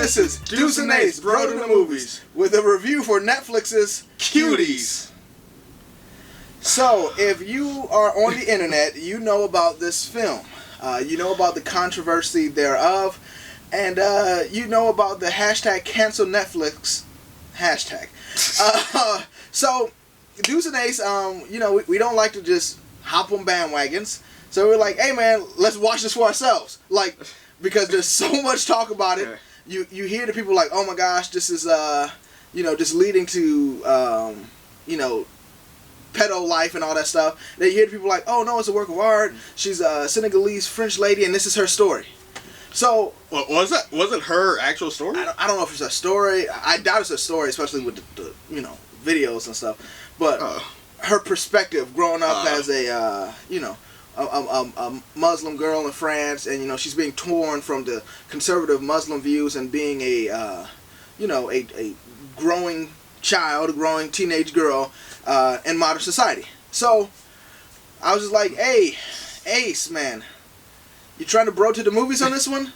This is Deuce Ace, Bro to the Movies, with a review for Netflix's Cuties. So, if you are on the internet, you know about this film. You know about the controversy thereof, and you know about the hashtag cancel Netflix hashtag. So, Deuce and Ace, we don't like to just hop on bandwagons. So we're like, hey man, let's watch this for ourselves. Like, because there's so much talk about it. Okay. You hear the people like, oh my gosh, this is just leading to pedo life and all that stuff. Then you hear the people like, oh no, it's a work of art. She's a Senegalese French lady, and this is her story. So, well, was it her actual story? I don't know if it's a story. I doubt it's a story, especially with the videos and stuff. But her perspective growing up as a Muslim girl in France, and she's being torn from the conservative Muslim views and being a growing child, a growing teenage girl in modern society. So I was just like, hey, Ace, man, you trying to bro to the movies on this one?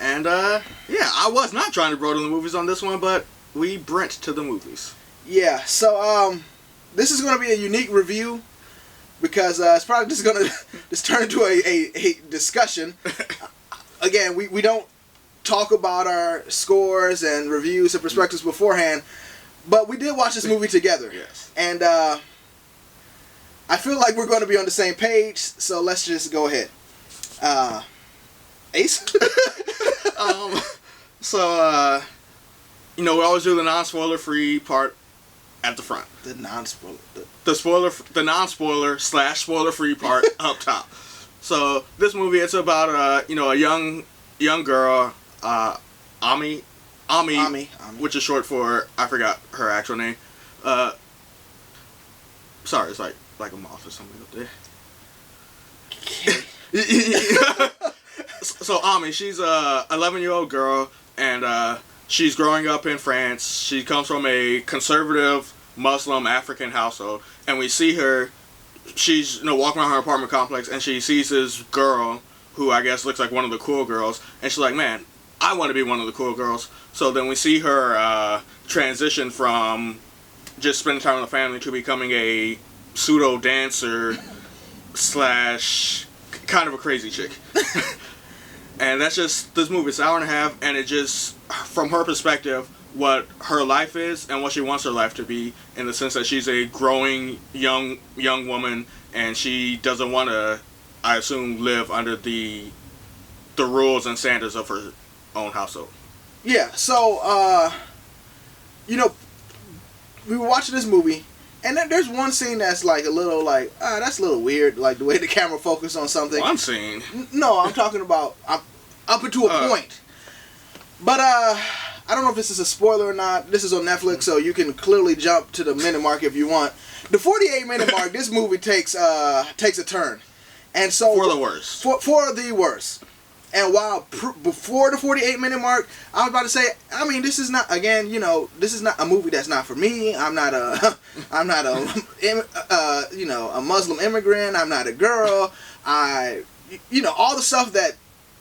And yeah, I was not trying to bro to the movies on this one, but we brent to the movies. Yeah, so this is going to be a unique review because it's probably just going to just turn into a discussion. Again, we don't talk about our scores and reviews and perspectives beforehand, but we did watch this movie together. Yes. And I feel like we're going to be on the same page, so let's just go ahead. Ace? We always do the non-spoiler free part at the front. The non-spoiler. The non-spoiler / spoiler free part up top. So this movie, it's about a young girl, Ami, which is short for, I forgot her actual name. Sorry, it's like a moth or something up there. So Ami, she's a 11-year-old girl, and she's growing up in France. She comes from a conservative Muslim African household, and we see her. She's walking around her apartment complex, and she sees this girl who I guess looks like one of the cool girls, and she's like, man, I want to be one of the cool girls. So then we see her transition from just spending time with the family to becoming a pseudo dancer / kind of a crazy chick. And that's just this movie. It's an hour and a half, and it just, from her perspective, what her life is and what she wants her life to be, in the sense that she's a growing young woman, and she doesn't want to, I assume, live under the rules and standards of her own household. Yeah, so, we were watching this movie, and then there's one scene that's like a little like, that's a little weird, like the way the camera focused on something. One scene? No, I'm talking about up until a point. But, I don't know if this is a spoiler or not. This is on Netflix, so you can clearly jump to the minute mark if you want. The 48-minute mark, this movie takes a turn. And so for the worst. For the worst. And while before the 48-minute mark, I was about to say, I mean, this is not, again, this is not a movie that's not for me. I'm not a Muslim immigrant. I'm not a girl. All the stuff that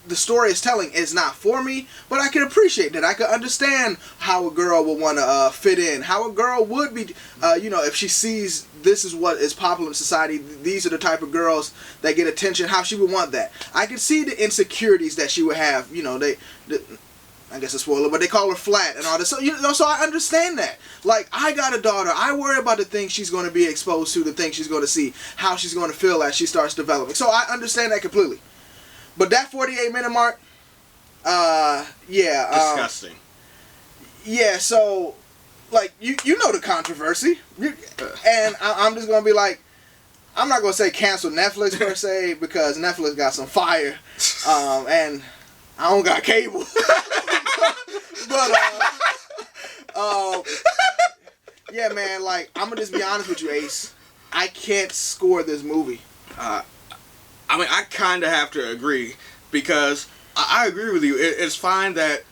the story is telling is not for me, but I can appreciate that. I can understand how a girl would want to fit in, how a girl would be, if she sees this is what is popular in society, these are the type of girls that get attention, how she would want that. I could see the insecurities that she would have, I guess a spoiler, but they call her flat and all this. So, so I understand that. Like, I got a daughter. I worry about the things she's going to be exposed to, the things she's going to see, how she's going to feel as she starts developing. So I understand that completely. But that 48-minute mark, disgusting. Yeah, so, like, you know the controversy. And I'm just going to be like, I'm not going to say cancel Netflix per se, because Netflix got some fire. And I don't got cable. But, yeah, man, like, I'm going to just be honest with you, Ace. I can't score this movie. I mean, I kind of have to agree, because I agree with you. It's fine that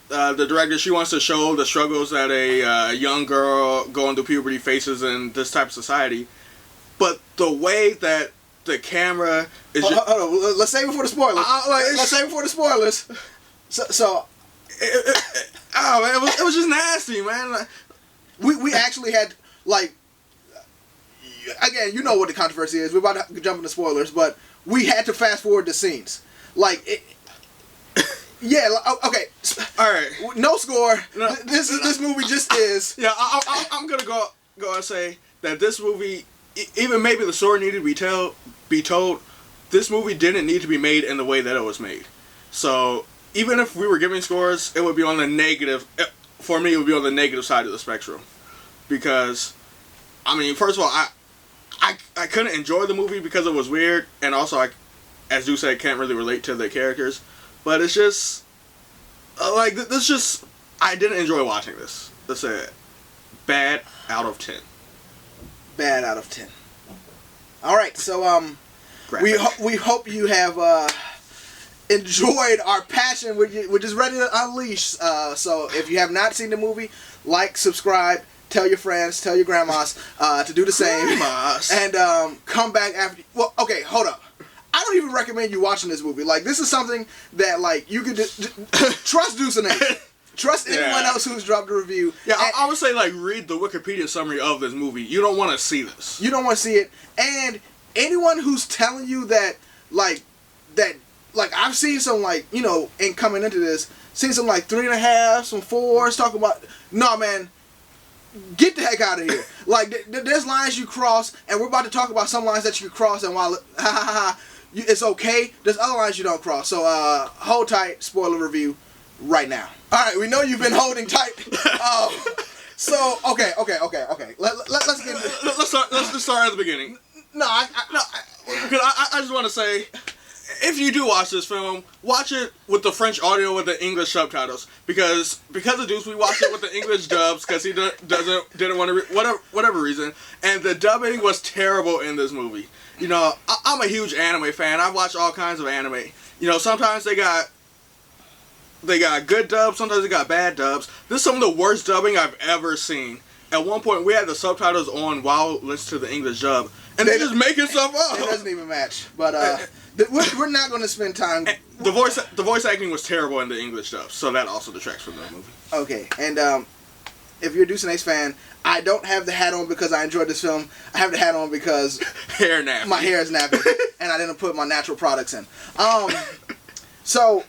the director, she wants to show the struggles that a young girl going through puberty faces in this type of society, but the way that the camera is... Hold on. Let's save it for the spoilers. Let's save it for the spoilers. So Oh man, it was just nasty, man. Like, we actually had like, again, you know what the controversy is. We're about to jump into spoilers, but we had to fast forward the scenes. Like, yeah, okay. all right, no score. No. This movie just is. Yeah, I'm gonna go and say that this movie, even maybe the story needed to be told. This movie didn't need to be made in the way that it was made. So even if we were giving scores, it would be on the negative. For me, it would be on the negative side of the spectrum, because, I mean, first of all, I couldn't enjoy the movie because it was weird, and also as you said, can't really relate to the characters. But it's just like this. Just I didn't enjoy watching this. That's a bad out of 10. Bad out of 10. All right, so we hope you have enjoyed our passion. We're just ready to unleash. So if you have not seen the movie, like, subscribe, tell your friends, tell your grandmas to do the same, and come back after. Well, okay, hold up. I don't even recommend you watching this movie. Like, this is something that, like, you could trust Deuce Ace. Trust anyone else who's dropped a review. Yeah, I would say, like, read the Wikipedia summary of this movie. You don't want to see this. You don't want to see it. And anyone who's telling you that I've seen some, like, you know, and coming into this, seen some, like, 3.5, some 4s, talking about, no, man, get the heck out of here. Like, there's lines you cross, and we're about to talk about some lines that you cross, and while, it's okay, there's other lines you don't cross. So, hold tight, spoiler review, right now. Alright, we know you've been holding tight. So, okay. Let's get into it. Let's start at the beginning. No, Because I just want to say, if you do watch this film, watch it with the French audio with the English subtitles. Because of Deuce, we watched it with the English dubs because he didn't want to whatever reason. And the dubbing was terrible in this movie. You know, I'm a huge anime fan. I watch all kinds of anime. You know, sometimes they got good dubs, sometimes they got bad dubs. This is some of the worst dubbing I've ever seen. At one point, we had the subtitles on while listening to the English dub, and they're just making stuff up. It doesn't even match. But we're not going to spend time. And the voice acting was terrible in the English dub, so that also detracts from the movie. Okay, and if you're a Deuce Ace fan, I don't have the hat on because I enjoyed this film. I have the hat on because hair nappy. My hair is nappy, and I didn't put my natural products in. So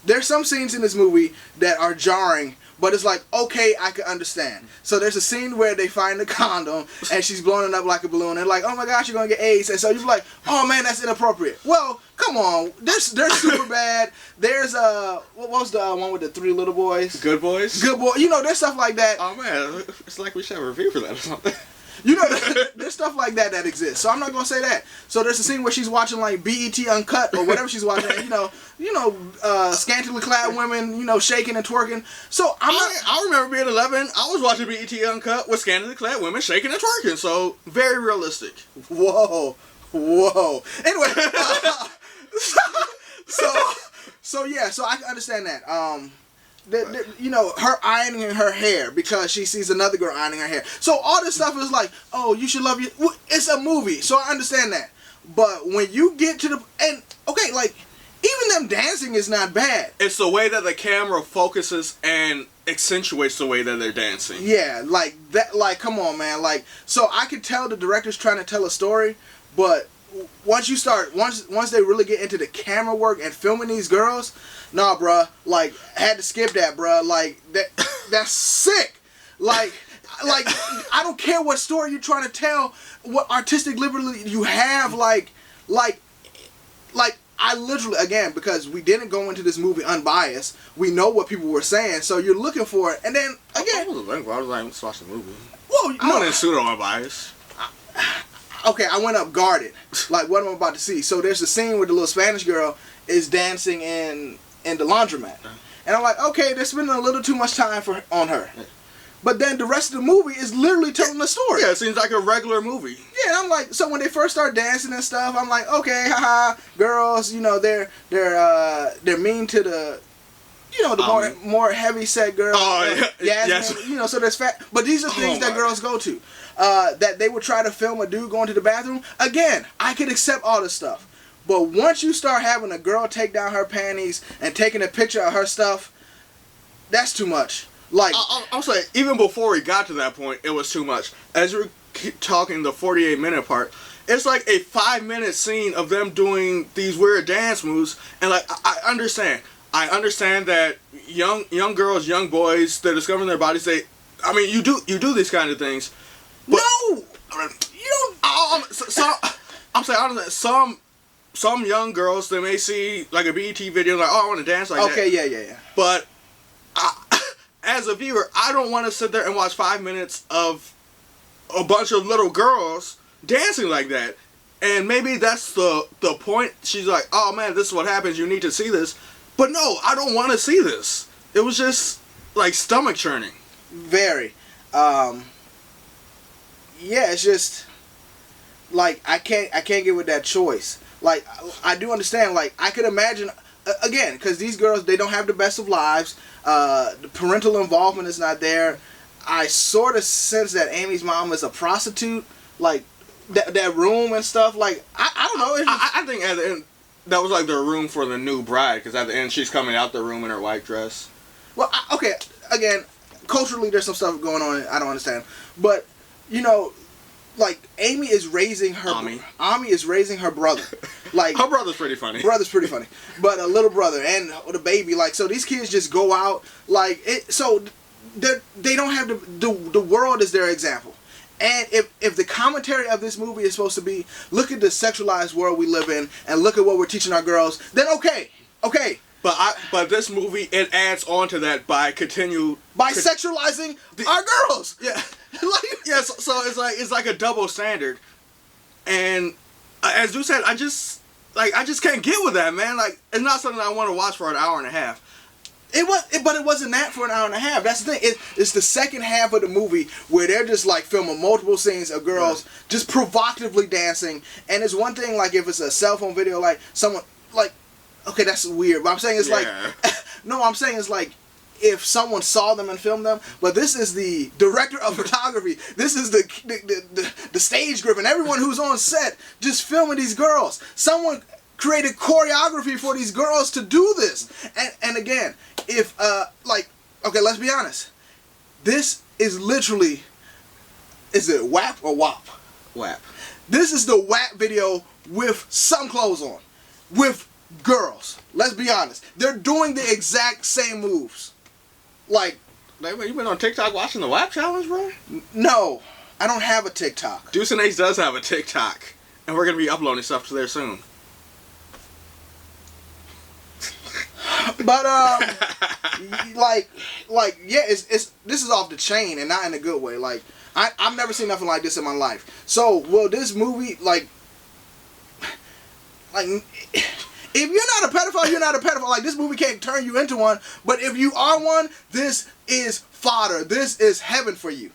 there's some scenes in this movie that are jarring, but it's like, okay, I can understand. So there's a scene where they find the condom, and she's blowing it up like a balloon, and like, oh my gosh, you're going to get AIDS. And so you're like, oh man, that's inappropriate. Well, come on. They're super bad. There's, what was the one with the 3 little boys? Good Boys? Good Boy. You know, there's stuff like that. Oh man, it's like we should have a review for that or something. You know, there's stuff like that exists. So I'm not gonna say that. So there's a scene where she's watching like BET Uncut or whatever she's watching. You know, scantily clad women, you know, shaking and twerking. So I remember being 11. I was watching BET Uncut with scantily clad women shaking and twerking. So very realistic. Whoa. Anyway, so yeah, so I can understand that. You know, her ironing her hair because she sees another girl ironing her hair. So all this stuff is like, oh, you should love you. It's a movie, so I understand that. But when you get to okay, like, even them dancing is not bad. It's the way that the camera focuses and accentuates the way that they're dancing. Yeah, like that. Like, come on, man. Like, so I could tell the director's trying to tell a story, but once they really get into the camera work and filming these girls, nah, bruh, like, I had to skip that, bruh. Like, that's sick. Like, I don't care what story you're trying to tell, what artistic liberty you have, like, I literally, again, because we didn't go into this movie unbiased, we know what people were saying, so you're looking for it, and then, again... I was like, let's watch the movie. Well, I'm not in pseudo unbiased. Okay, I went up guarded, like what I'm about to see. So there's a scene where the little Spanish girl is dancing in the laundromat. And I'm like, okay, they're spending a little too much time on her. But then the rest of the movie is literally telling the story. Yeah, it seems like a regular movie. Yeah, and I'm like, so when they first start dancing and stuff, I'm like, okay, haha, girls, you know, they're mean to the, you know, the more heavy set girls. Oh, Yasmin, yes. You know, so there's fat. But these are things that girls go to. That they would try to film a dude going to the bathroom. Again, I could accept all this stuff. But once you start having a girl take down her panties and taking a picture of her stuff, that's too much. Like, I'm saying, even before we got to that point, it was too much. As we're talking the 48-minute part, it's like a 5-minute scene of them doing these weird dance moves, and like I understand that young girls, young boys, they're discovering their bodies. You do these kind of things. But no, you don't. I'm saying some young girls, they may see like a BET video like, oh, I want to dance like that. Okay, yeah. But as a viewer, I don't want to sit there and watch 5 minutes of a bunch of little girls dancing like that. And maybe that's the point. She's like, oh man, this is what happens. You need to see this. But no, I don't want to see this. It was just like stomach churning. Very. Yeah, it's just like I can't get with that choice. Like, I do understand. Like, I could imagine again, because these girls, they don't have the best of lives. The parental involvement is not there. I sort of sense that Amy's mom is a prostitute. Like, that room and stuff. Like, I don't know. I think at the end, that was like the room for the new bride. Because at the end, she's coming out the room in her white dress. Well, okay. Again, culturally, there's some stuff going on I don't understand. But, you know, like, Amy is raising her... Ami is raising her brother. Like, her brother's pretty funny. But a little brother and the baby. Like, so these kids just go out. Like, so they don't have the world is their example. And if the commentary of this movie is supposed to be, look at the sexualized world we live in and look at what we're teaching our girls, then okay. But this movie, it adds on to that by sexualizing our girls. Yeah. So it's like a double standard. And as Deuce said, I just can't get with that, man. Like, it's not something I want to watch for an hour and a half. But it wasn't that for an hour and a half. That's the thing. It's the second half of the movie where they're just like filming multiple scenes of girls just provocatively dancing. And it's one thing like if it's a cell phone video, like someone like, okay, that's weird. But I'm saying it's like, no, I'm saying it's like if someone saw them and filmed them. But this is the director of photography. This is the stage grip and everyone who's on set just filming these girls. Someone created choreography for these girls to do this. And again, if okay, let's be honest. This is literally, is it WAP or WAP? WAP. This is the WAP video with some clothes on, with girls. Let's be honest. They're doing the exact same moves. Like, you been on TikTok watching the WAP challenge, bro? No, I don't have a TikTok. Deuce Ace does have a TikTok, and we're gonna be uploading stuff to there soon. But yeah, it's this is off the chain and not in a good way. Like, I've never seen nothing like this in my life. So will this movie like if you're not a pedophile, you're not a pedophile. Like, this movie can't turn you into one. But if you are one, this is fodder. This is heaven for you.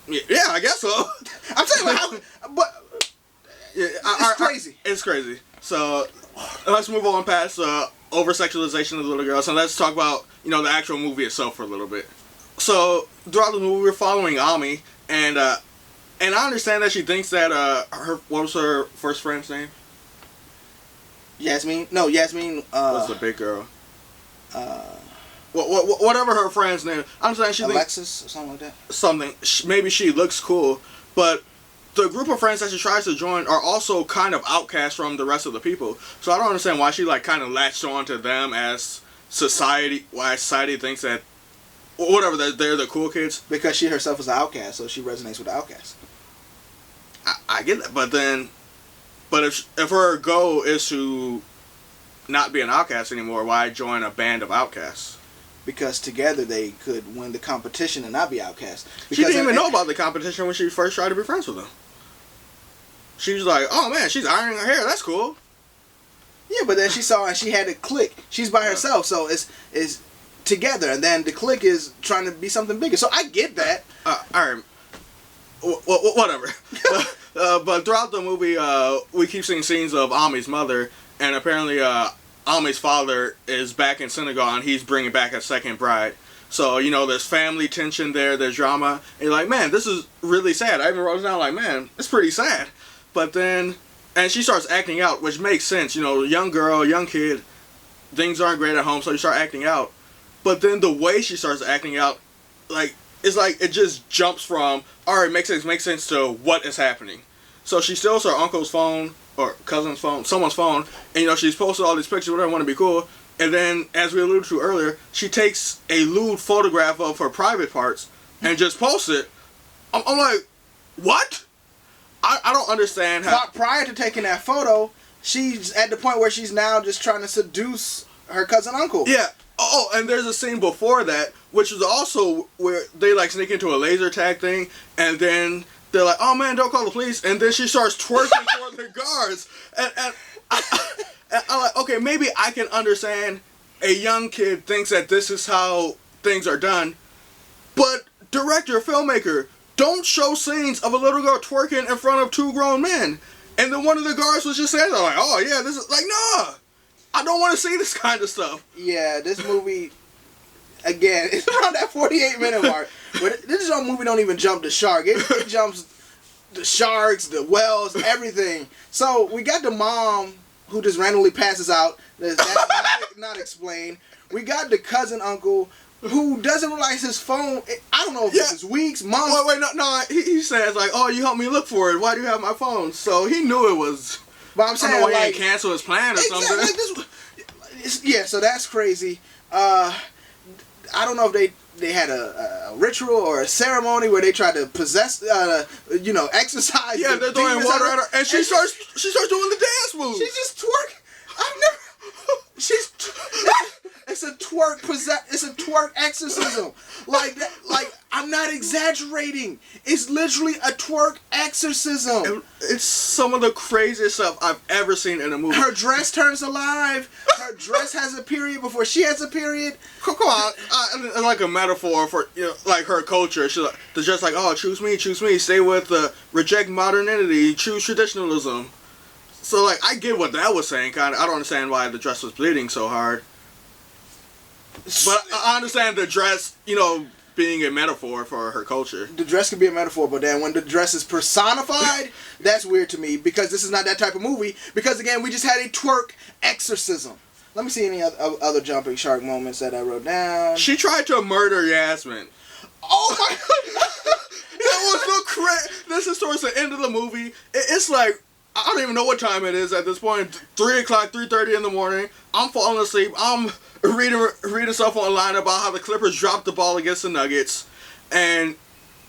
Yeah, I guess so. I'm saying, it's crazy. It's crazy. So let's move on past over-sexualization of the little girls, and let's talk about the actual movie itself for a little bit. So throughout the movie, we're following Ami, and I understand that she thinks that what was her first friend's name? Yasmin. What's the big girl? Whatever her friend's name. I'm saying she Alexis or something like that. Something. Maybe she looks cool, but the group of friends that she tries to join are also kind of outcast from the rest of the people. So I don't understand why she kind of latched on to them as society. Why society thinks that whatever that they're the cool kids. Because she herself is an outcast, so she resonates with the outcast. I get that, but if her goal is to not be an outcast anymore, why join a band of outcasts? Because together they could win the competition and not be outcasts. She didn't even know about the competition when she first tried to be friends with them. She was like, "Oh man, she's ironing her hair. That's cool." Yeah, but then she saw and she had a clique. She's by herself, so it's together, and then the clique is trying to be something bigger. So I get that. All right. Whatever. But throughout the movie, we keep seeing scenes of Ami's mother, and apparently Ami's father is back in Senegal, and he's bringing back a second bride. So, there's family tension there, there's drama, and you're like, man, this is really sad. I even wrote it down like, man, it's pretty sad. But then And she starts acting out, which makes sense. You know, young girl, young kid, things aren't great at home, so you start acting out. But then the way she starts acting out, like, it's like it just jumps from, all right, makes sense to what is happening. So she steals her uncle's phone, or cousin's phone, someone's phone, and, you know, she's posted all these pictures, whatever, want to be cool. And then, as we alluded to earlier, she takes a lewd photograph of her private parts and just posts it. I'm like, what? I don't understand how... But prior to taking that photo, she's at the point where she's now just trying to seduce her cousin uncle. Yeah. Oh, and there's a scene before that, which is also where they, like, sneak into a laser tag thing, and then they're like, oh, man, don't call the police. And then she starts twerking for the guards. And I'm like, okay, maybe I can understand a young kid thinks that this is how things are done, but director, filmmaker, don't show scenes of a little girl twerking in front of two grown men. And then one of the guards was just saying, like, oh, yeah, this is, like, nah, I don't want to see this kind of stuff. Yeah, this movie, again, it's around that 48-minute mark. But this movie don't even jump the shark. It jumps the sharks, the whales, everything. So we got the mom who just randomly passes out. That's not explained. We got the cousin uncle who doesn't realize his phone. I don't know if this is weeks, months. Wait, no. He says, like, oh, you helped me look for it. Why do you have my phone? So he knew it was. But I'm saying, I don't know why like, he didn't cancel his plan or something. Like yeah, so that's crazy. I don't know if they had a ritual or a ceremony where they tried to possess, exercise. Yeah, they're throwing water at her, and she starts doing the dance moves. She's just twerking. It's a twerk exorcism. Like that. Like, I'm not exaggerating. It's literally a twerk exorcism. It's some of the craziest stuff I've ever seen in a movie. Her dress turns alive. Her dress has a period before she has a period. Come on, like a metaphor for, you know, like her culture. She's like, they're just like, oh, choose me, stay with reject modernity, choose traditionalism. So, like, I get what that was saying, kind of. I don't understand why the dress was bleeding so hard. But I understand the dress, you know, being a metaphor for her culture. The dress can be a metaphor, but then when the dress is personified, that's weird to me, because this is not that type of movie. Because, again, we just had a twerk exorcism. Let me see any other jumping shark moments that I wrote down. She tried to murder Yasmin. Oh, my God. That was so crazy. This is towards the end of the movie. It's like, I don't even know what time it is at this point. 3 o'clock, 3:30 in the morning. I'm falling asleep. I'm reading stuff online about how the Clippers dropped the ball against the Nuggets. And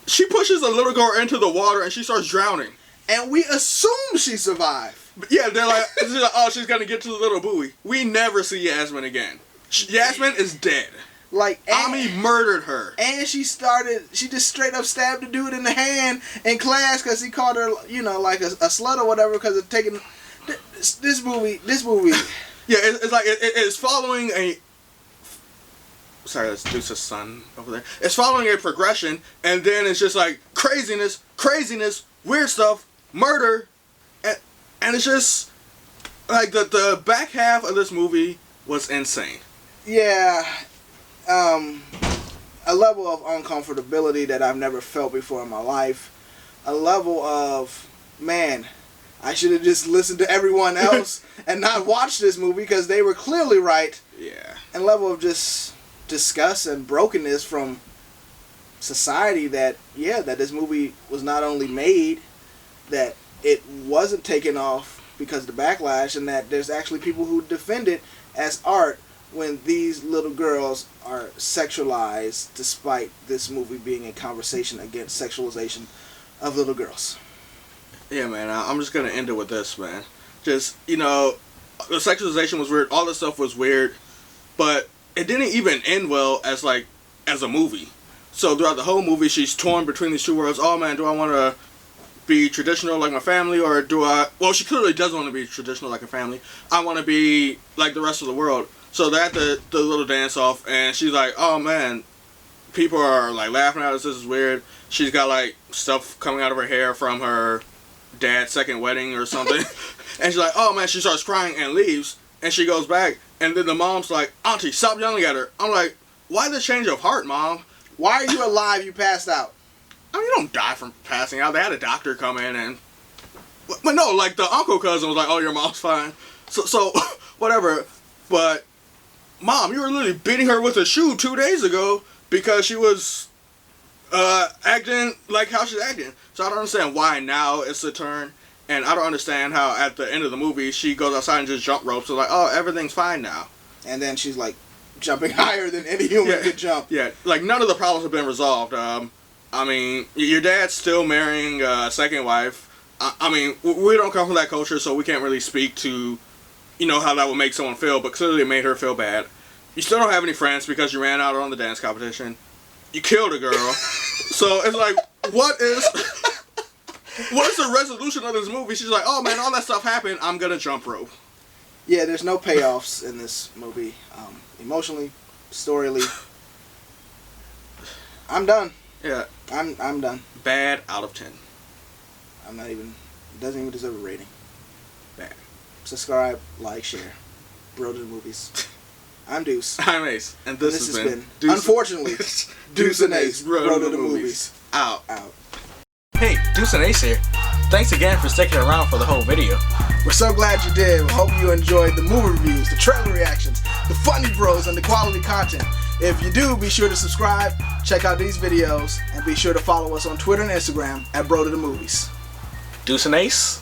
she pushes a little girl into the water and she starts drowning. And we assume she survived. Yeah, they're like, oh, she's going to get to the little buoy. We never see Yasmin again. Yasmin is dead. Like, Ami murdered her. And she just straight up stabbed the dude in the hand in class because he called her, you know, like a slut or whatever because of taking this movie. Yeah, it's like, it's following a... Sorry, that's Deuce's son over there. It's following a progression, and then it's just like craziness, weird stuff, murder, and it's just like the back half of this movie was insane. Yeah. A level of uncomfortability that I've never felt before in my life. A level of, man, I should have just listened to everyone else and not watched this movie because they were clearly right. Yeah. And a level of just disgust and brokenness from society that this movie was not only made, that it wasn't taken off because of the backlash, and that there's actually people who defend it as art when these little girls are sexualized, despite this movie being a conversation against sexualization of little girls. Yeah, man, I'm just going to end it with this, man. Just, you know, the sexualization was weird, all this stuff was weird, but it didn't even end well as a movie. So throughout the whole movie, she's torn between these two worlds. Oh, man, do I want to be traditional like my family, or do I... Well, she clearly doesn't want to be traditional like her family. I want to be like the rest of the world. So they're at the little dance-off, and she's like, oh, man, people are, like, laughing at us. This is weird. She's got, like, stuff coming out of her hair from her dad's second wedding or something. And she's like, oh, man, she starts crying and leaves. And she goes back, and then the mom's like, Auntie, stop yelling at her. I'm like, why the change of heart, Mom? Why are you alive? You passed out. I mean, you don't die from passing out. They had a doctor come in and... But no, like the uncle cousin was like, "Oh, your mom's fine." So whatever. But Mom, you were literally beating her with a shoe 2 days ago because she was acting like how she's acting. So I don't understand why now it's a turn, and I don't understand how at the end of the movie she goes outside and just jump ropes. So like, oh, everything's fine now. And then she's like jumping higher than any human could jump. Yeah, like none of the problems have been resolved. I mean, your dad's still marrying a second wife. I mean, we don't come from that culture, so we can't really speak to, how that would make someone feel, but clearly it made her feel bad. You still don't have any friends because you ran out on the dance competition. You killed a girl. So it's like, what is the resolution of this movie? She's like, oh man, all that stuff happened, I'm gonna jump rope. Yeah, there's no payoffs in this movie. Emotionally, storyly. I'm done. Yeah. I'm done. Bad out of 10. Doesn't even deserve a rating. Bad. Subscribe, like, share. Bro to the Movies. I'm Deuce. I'm Ace. And this has been Deuce, unfortunately, Deuce and Ace. Bro to the Movies. Out. Hey, Deuce and Ace here. Thanks again for sticking around for the whole video. We're so glad you did. We hope you enjoyed the movie reviews, the trailer reactions, the funny bros, and the quality content. If you do, be sure to subscribe, check out these videos, and be sure to follow us on Twitter and Instagram at Bro to the Movies. Deuce and Ace.